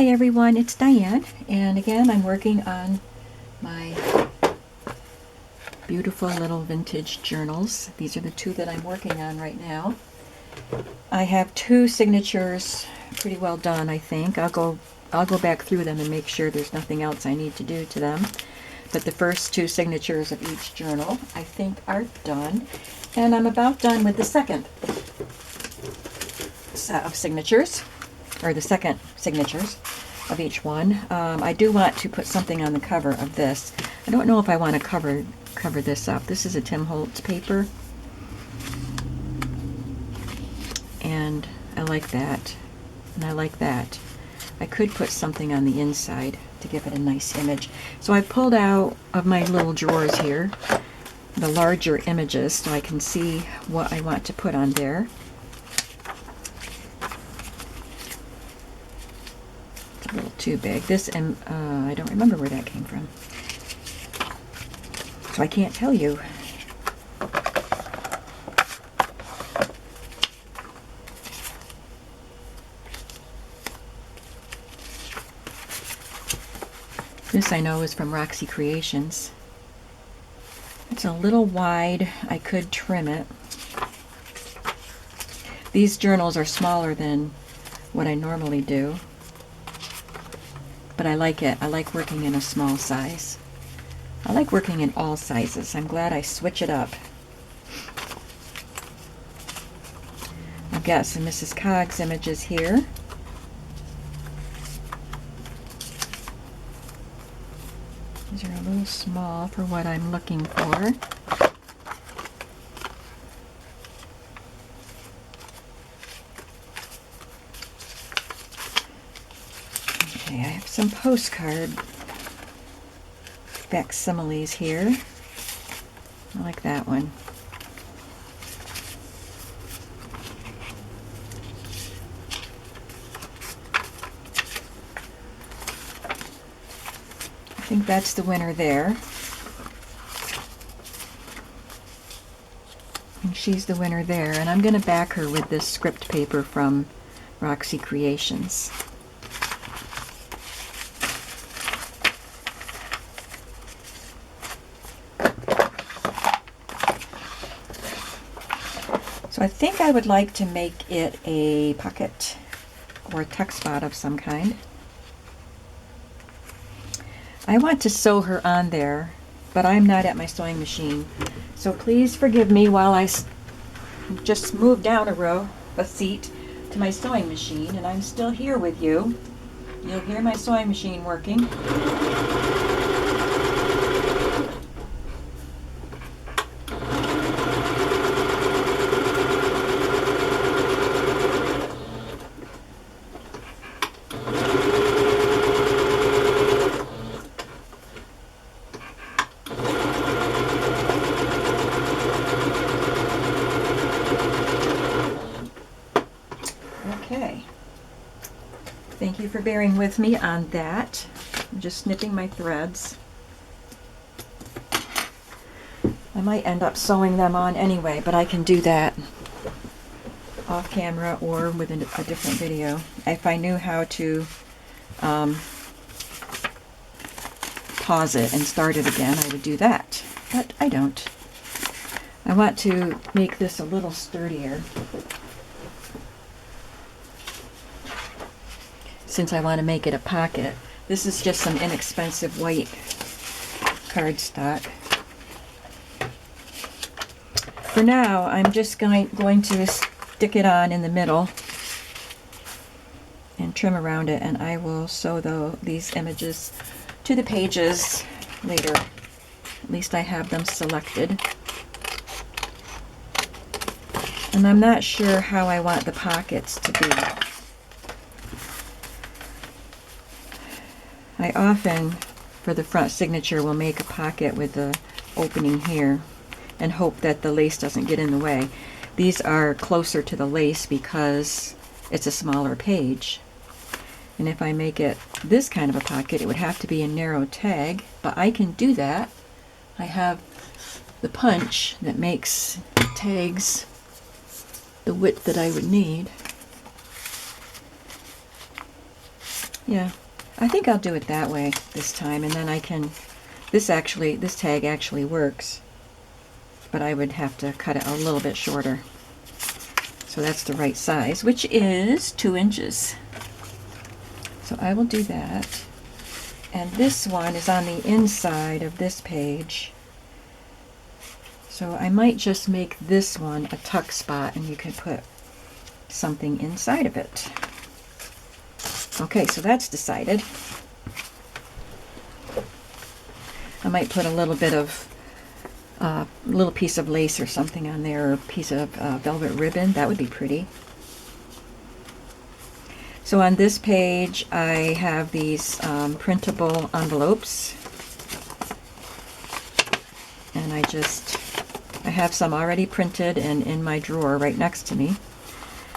Hi everyone, it's Diane, and again I'm working on my beautiful little vintage journals. These are the two that I'm working on right now. I have two signatures pretty well done, I think. I'll go back through them and make sure there's nothing else I need to do to them. But the first two signatures of each journal I think are done, and I'm about done with the second set of signatures, or the second signatures of each one. I do want to put something on the cover of this. I don't know if I want to cover this up. This is a Tim Holtz paper, and I like that, and I like that. I could put something on the inside to give it a nice image. So I pulled out of my little drawers here the larger images so I can see what I want to put on there. A little too big. This, I don't remember where that came from, so I can't tell you. This I know is from Roxy Creations. It's a little wide. I could trim it. These journals are smaller than what I normally do, but I like it. I like working in a small size. I like working in all sizes. I'm glad I switch it up. I've got some Mrs. Coggs images here. These are a little small for what I'm looking for. Okay, I have some postcard facsimiles here. I like that one. I think that's the winner there. And she's the winner there. And I'm going to back her with this script paper from Roxy Creations. So I think I would like to make it a pocket or a tuck spot of some kind. I want to sew her on there, but I'm not at my sewing machine. So please forgive me while I just move down a seat to my sewing machine, and I'm still here with you. You'll hear my sewing machine working. Okay. Thank you for bearing with me on that. I'm just snipping my threads. I might end up sewing them on anyway, but I can do that off camera or with a different video. If I knew how to pause it and start it again, I would do that, but I don't. I want to make this a little sturdier, since I want to make it a pocket. This is just some inexpensive white cardstock. For now, I'm just going to stick it on in the middle and trim around it, and I will sew these images to the pages later. At least I have them selected. And I'm not sure how I want the pockets to be. I often, for the front signature, will make a pocket with the opening here and hope that the lace doesn't get in the way. These are closer to the lace because it's a smaller page. And if I make it this kind of a pocket, it would have to be a narrow tag, but I can do that. I have the punch that makes tags the width that I would need. Yeah, I think I'll do it that way this time, and then I can, this tag actually works, but I would have to cut it a little bit shorter. So that's the right size, which is 2 inches. So I will do that. And this one is on the inside of this page. So I might just make this one a tuck spot, and you can put something inside of it. Okay, so that's decided. I might put a little bit of little piece of lace or something on there, or a piece of velvet ribbon. That would be pretty. So on this page I have these printable envelopes, and I have some already printed and in my drawer right next to me.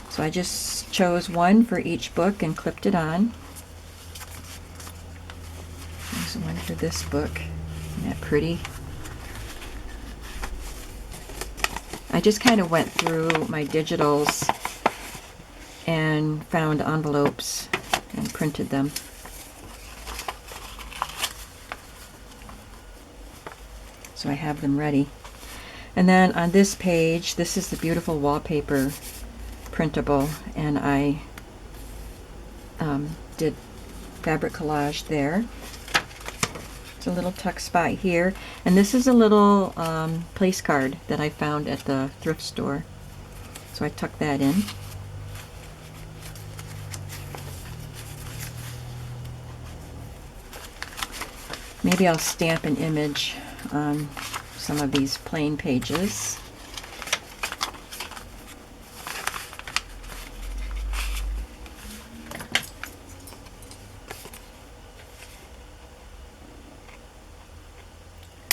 So I just chose one for each book and clipped it on. There's one for this book. Isn't that pretty? I just kind of went through my digitals and found envelopes and printed them. So I have them ready. And then on this page, this is the beautiful wallpaper printable, and I did fabric collage there. It's a little tuck spot here, and this is a little place card that I found at the thrift store, so I tucked that in. Maybe I'll stamp an image on some of these plain pages.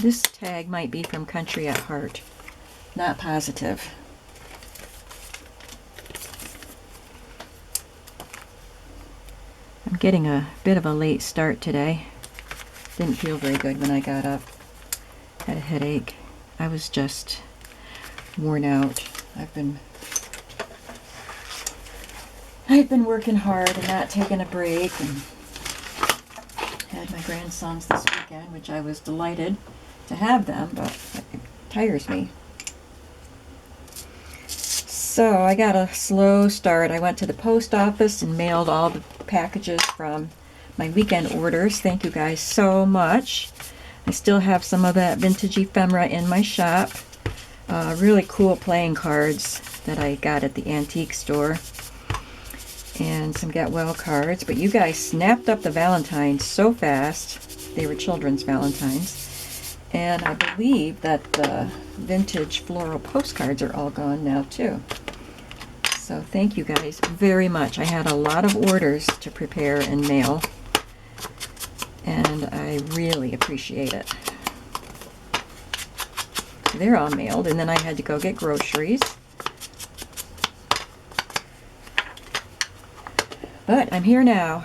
This tag might be from Country at Heart. Not positive. I'm getting a bit of a late start today. Didn't feel very good when I got up. Had a headache. I was just worn out. I've been working hard and not taking a break, and had my grandsons this weekend, which I was delighted to have them, but it tires me. So I got a slow start. I went to the post office and mailed all the packages from my weekend orders. Thank you guys so much. I still have some of that vintage ephemera in my shop. Really cool playing cards that I got at the antique store. And some Get Well cards. But you guys snapped up the Valentines so fast. They were children's Valentines. And I believe that the vintage floral postcards are all gone now too. So thank you guys very much. I had a lot of orders to prepare and mail, and I really appreciate it. They're all mailed, and then I had to go get groceries. But I'm here now.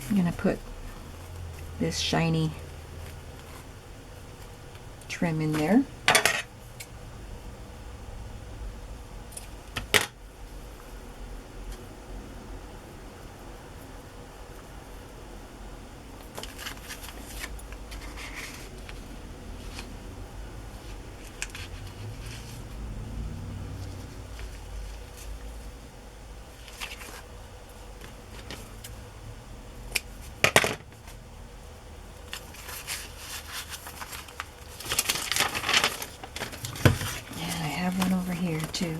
I'm going to put this shiny trim in there. One over here too.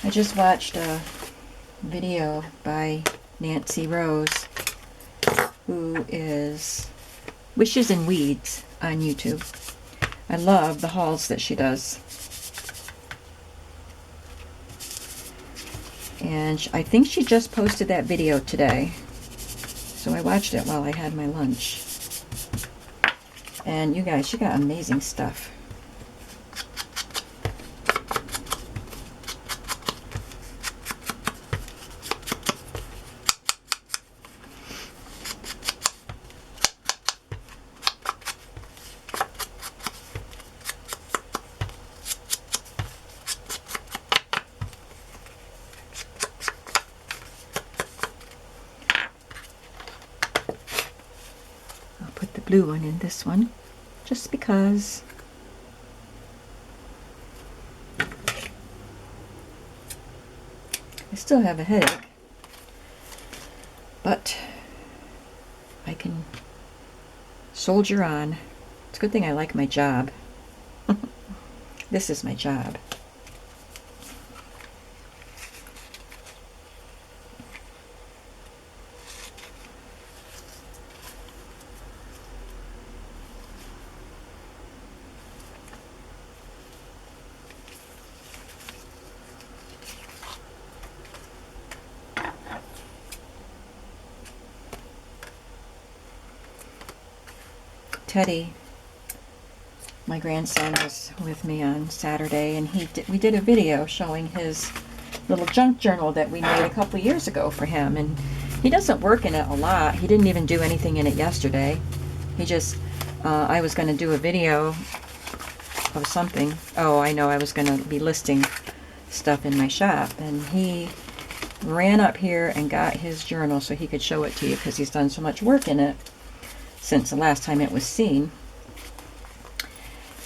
I just watched a video by Nancy Rose, who is Wishes and Weeds on YouTube. I love the hauls that she does. And I think she just posted that video today. So I watched it while I had my lunch. And you guys, she got amazing stuff. blue one in this one, just because. I still have a headache, but I can soldier on. It's a good thing I like my job. This is my job. Teddy, my grandson, was with me on Saturday, and we did a video showing his little junk journal that we made a couple years ago for him. And he doesn't work in it a lot. He didn't even do anything in it yesterday. He just, I was going to do a video of something. Oh, I know, I was going to be listing stuff in my shop, and he ran up here and got his journal so he could show it to you, because he's done so much work in it since the last time it was seen.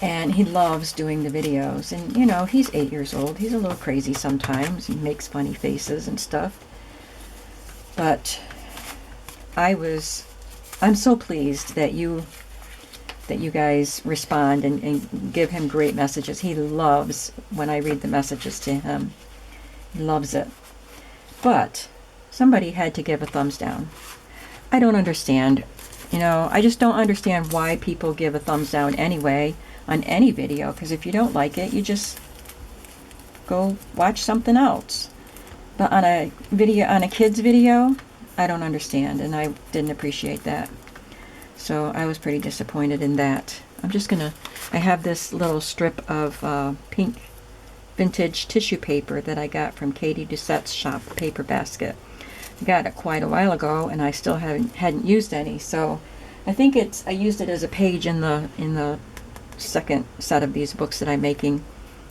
And he loves doing the videos. And, you know, he's 8 years old. He's a little crazy sometimes. He makes funny faces and stuff. But I'm so pleased that you guys respond and give him great messages. He loves when I read the messages to him. He loves it. But somebody had to give a thumbs down. I don't understand. You know, I just don't understand why people give a thumbs down anyway on any video, because if you don't like it, you just go watch something else. But on a video, on a kid's video, I don't understand, and I didn't appreciate that. So I was pretty disappointed in that. I have this little strip of pink vintage tissue paper that I got from Katie Doucette's shop, Paper Basket. I got it quite a while ago, and I still hadn't used any. So I think I used it as a page in the second set of these books that I'm making.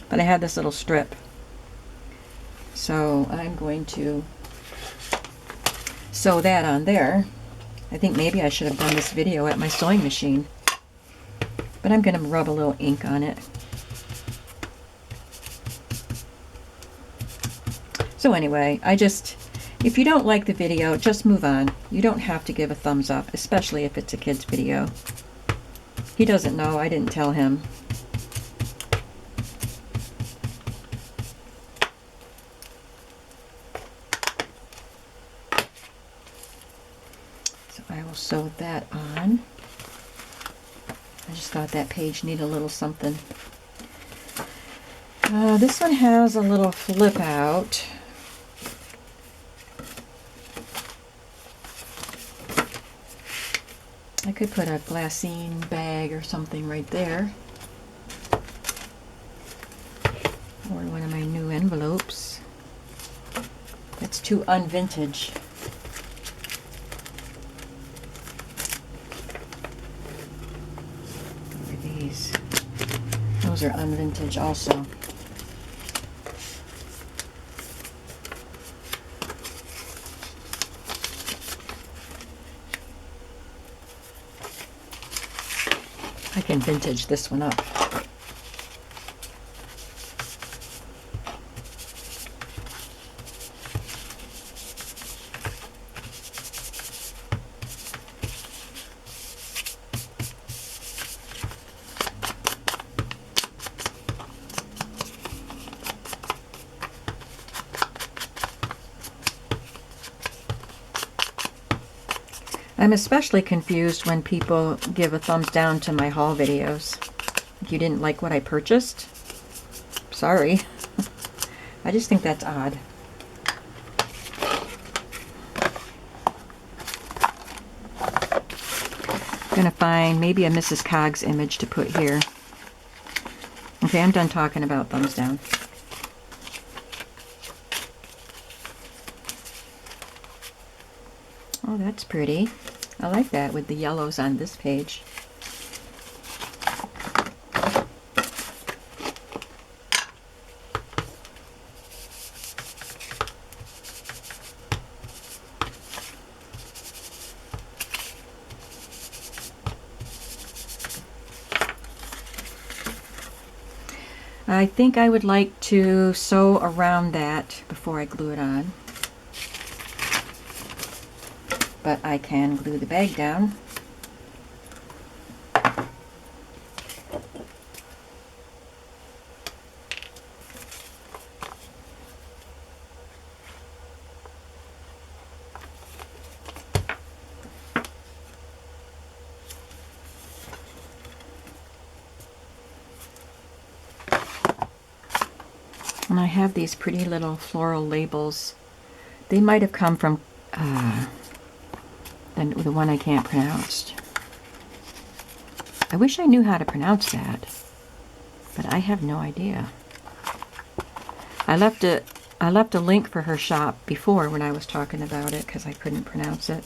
But I had this little strip, so I'm going to sew that on there. I think maybe I should have done this video at my sewing machine, but I'm going to rub a little ink on it. So anyway, if you don't like the video, just move on. You don't have to give a thumbs up, especially if it's a kid's video. He doesn't know. I didn't tell him. So I will sew that on. I just thought that page needed a little something. This one has a little flip out. I could put a glassine bag or something right there, or one of my new envelopes. That's too unvintage. What are these? Those are unvintage also. I can vintage this one up. I'm especially confused when people give a thumbs down to my haul videos. If you didn't like what I purchased, sorry. I just think that's odd. I'm gonna find maybe a Mrs. Coggs image to put here. Okay, I'm done talking about thumbs down. Oh, that's pretty. I like that with the yellows on this page. I think I would like to sew around that before I glue it on. But I can glue the bag down. And I have these pretty little floral labels. They might have come from the one I can't pronounce. I wish I knew how to pronounce that, but I have no idea. I left a link for her shop before when I was talking about it because I couldn't pronounce it.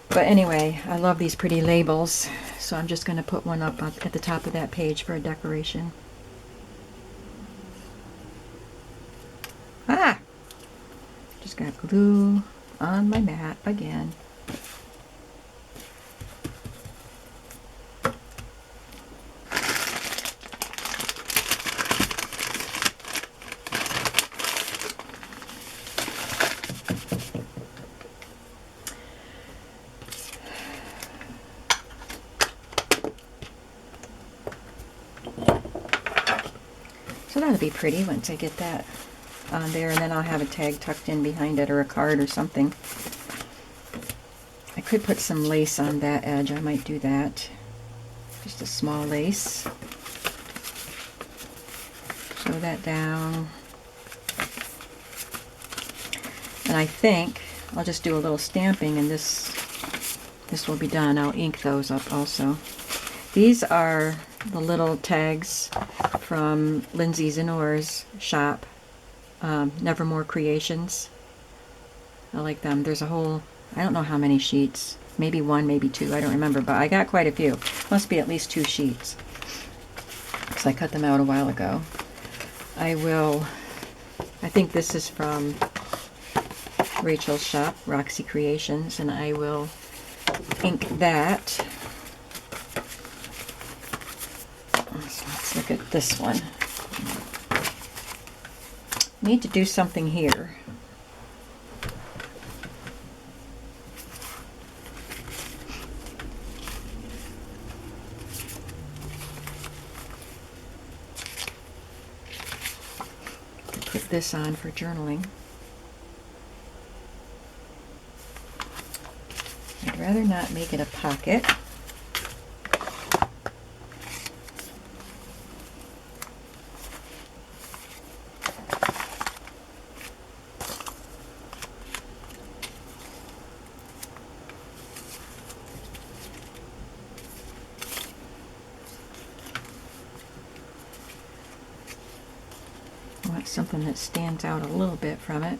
But anyway, I love these pretty labels, so I'm just going to put one up at the top of that page for a decoration. Ah! Just got glue on my mat again. So that'll be pretty once I get that on there, and then I'll have a tag tucked in behind it or a card or something. I could put some lace on that edge. I might do that. Just a small lace. Sew that down. And I think I'll just do a little stamping and this will be done. I'll ink those up also. These are the little tags from Lindsay Zenore's shop. Nevermore Creations. I like them. There's a whole, I don't know how many sheets, maybe one, maybe two, I don't remember, but I got quite a few. Must be at least 2 sheets, because I cut them out a while ago. I think this is from Rachel's shop, Roxy Creations, and I will ink that. So let's look at this one. Need to do something here. Put this on for journaling. I'd rather not make it a pocket. I want something that stands out a little bit from it.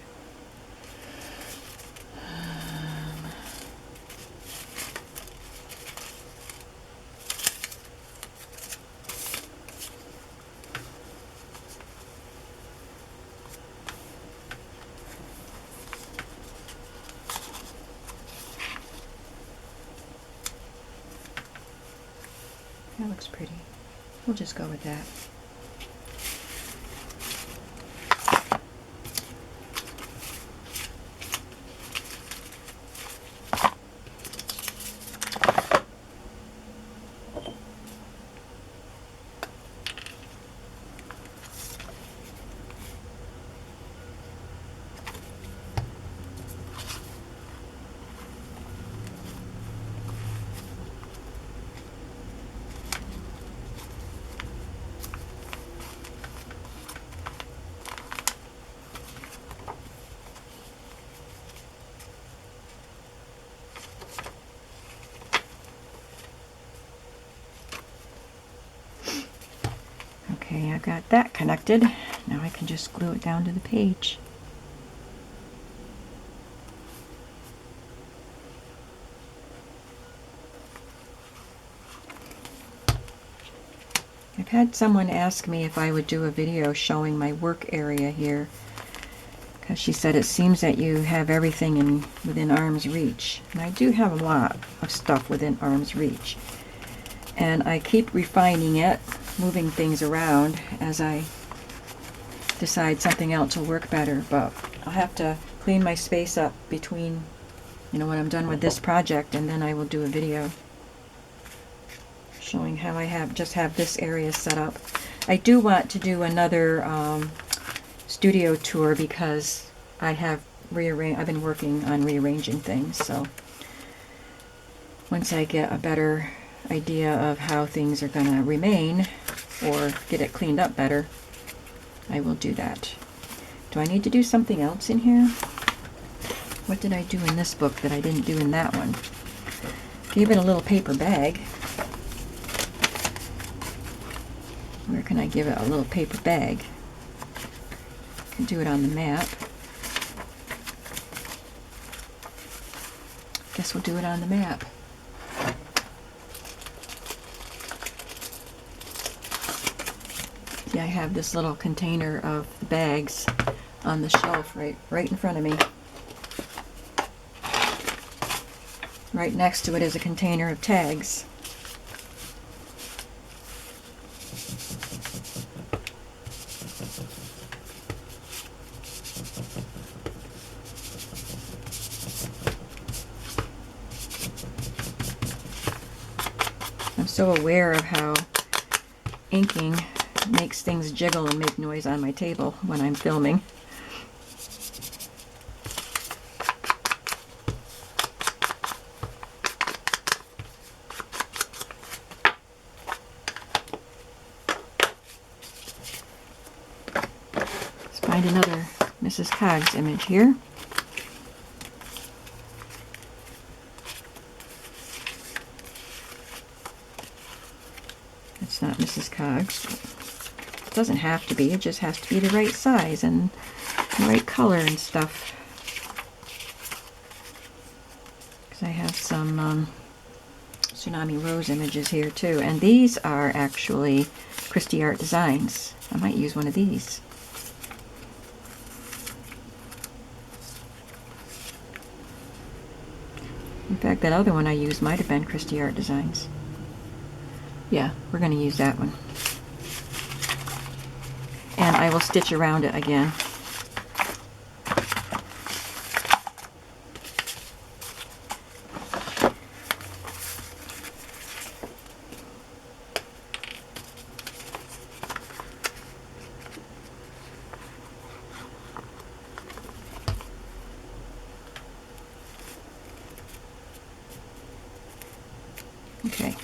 That looks pretty. We'll just go with that. Okay, I've got that connected. Now I can just glue it down to the page. I've had someone ask me if I would do a video showing my work area here, because she said it seems that you have everything within arm's reach. And I do have a lot of stuff within arm's reach. And I keep refining it. moving things around as I decide something else will work better, but I'll have to clean my space up between, you know, when I'm done with this project, and then I will do a video showing how I just have this area set up. I do want to do another studio tour because I've been working on rearranging things, so once I get a better idea of how things are going to remain or get it cleaned up better, I will do that. Do I need to do something else in here? What did I do in this book that I didn't do in that one? Gave it a little paper bag. Where can I give it a little paper bag? Can do it on the map. Guess we'll do it on the map. See, I have this little container of the bags on the shelf right in front of me. Right next to it is a container of tags. I'm so aware of how inking makes things jiggle and make noise on my table when I'm filming. Let's find another Mrs. Coggs image here. It's not Mrs. Coggs. It doesn't have to be, it just has to be the right size and the right color and stuff. Because I have some Tsunami Rose images here too, and these are actually Christie Art Designs. I might use one of these. In fact, that other one I used might have been Christie Art Designs. Yeah, we're going to use that one. And I will stitch around it again. Okay.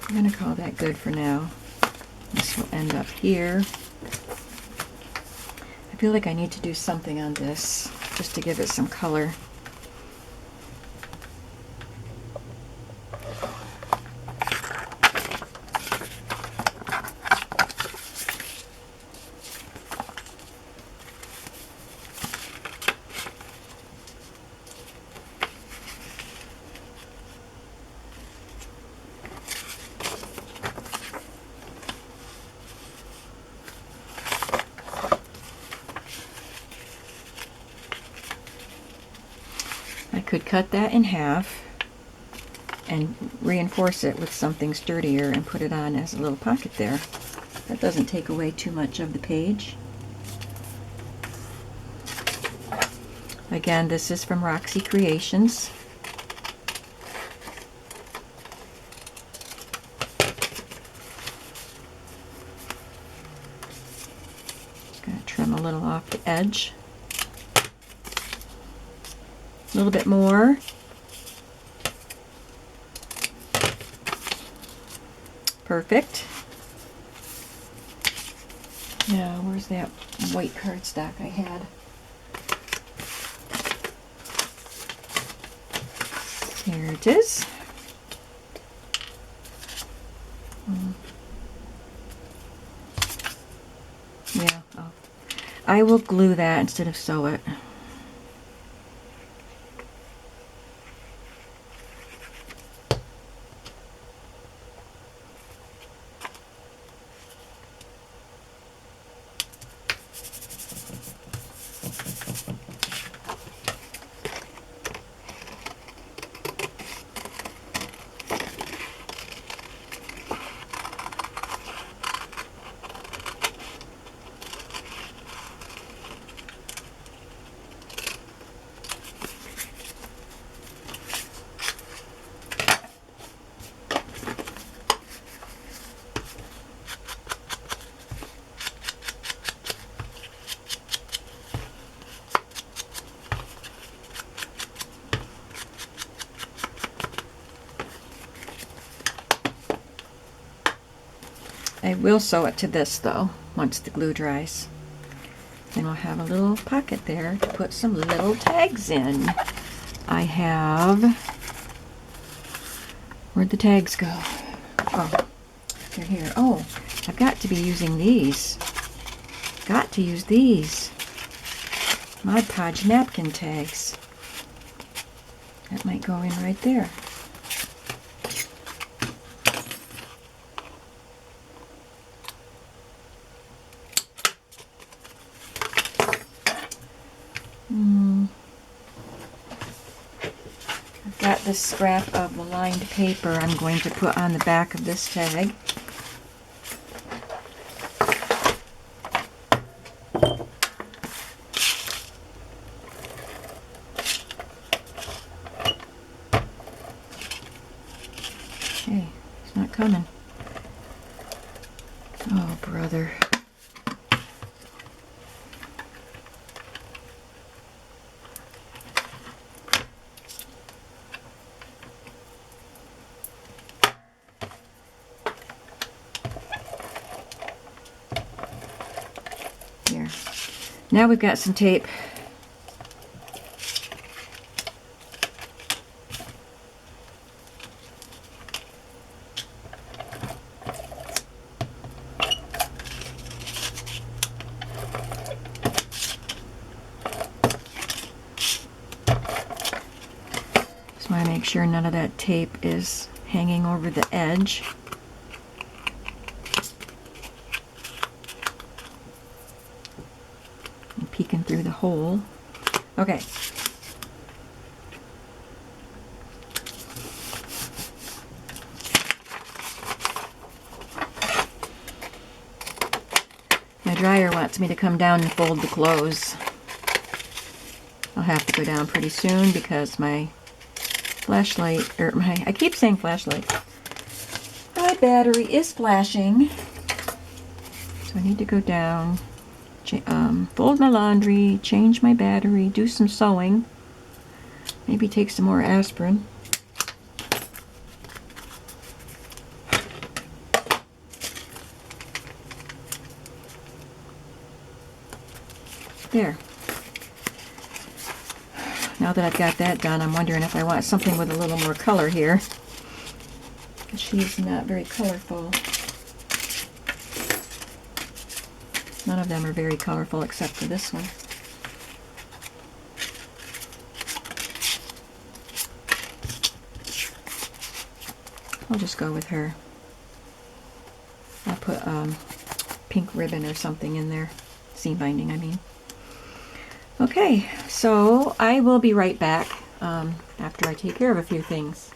I'm going to call that good for now. This will end up here. I feel like I need to do something on this just to give it some color. I could cut that in half and reinforce it with something sturdier and put it on as a little pocket there. That doesn't take away too much of the page. Again, this is from Roxy Creations. Just going to trim a little off the edge. A little bit more. Perfect. Now, where's that white cardstock I had? Here it is. Yeah, I will glue that instead of sew it. will sew it to this though once the glue dries. Then we'll have a little pocket there to put some little tags in. I have, where'd the tags go? Oh, they're here. Oh, I've got to be using these. Got to use these. Mod Podge napkin tags. That might go in right there. I've got this scrap of the lined paper I'm going to put on the back of this tag. Okay, it's not coming. Oh, brother. Here. Now we've got some tape. Just want to make sure none of that tape is hanging over the edge. And peeking through the hole. Okay. My dryer wants me to come down and fold the clothes. I'll have to go down pretty soon because my flashlight, I keep saying flashlight. My battery is flashing. So I need to go down, fold my laundry, change my battery, do some sewing. Maybe take some more aspirin. There. Now that I've got that done, I'm wondering if I want something with a little more color here. She's not very colorful. None of them are very colorful except for this one. I'll just go with her. I'll put pink ribbon or something in there. Seam binding, I mean. Okay, so I will be right back after I take care of a few things.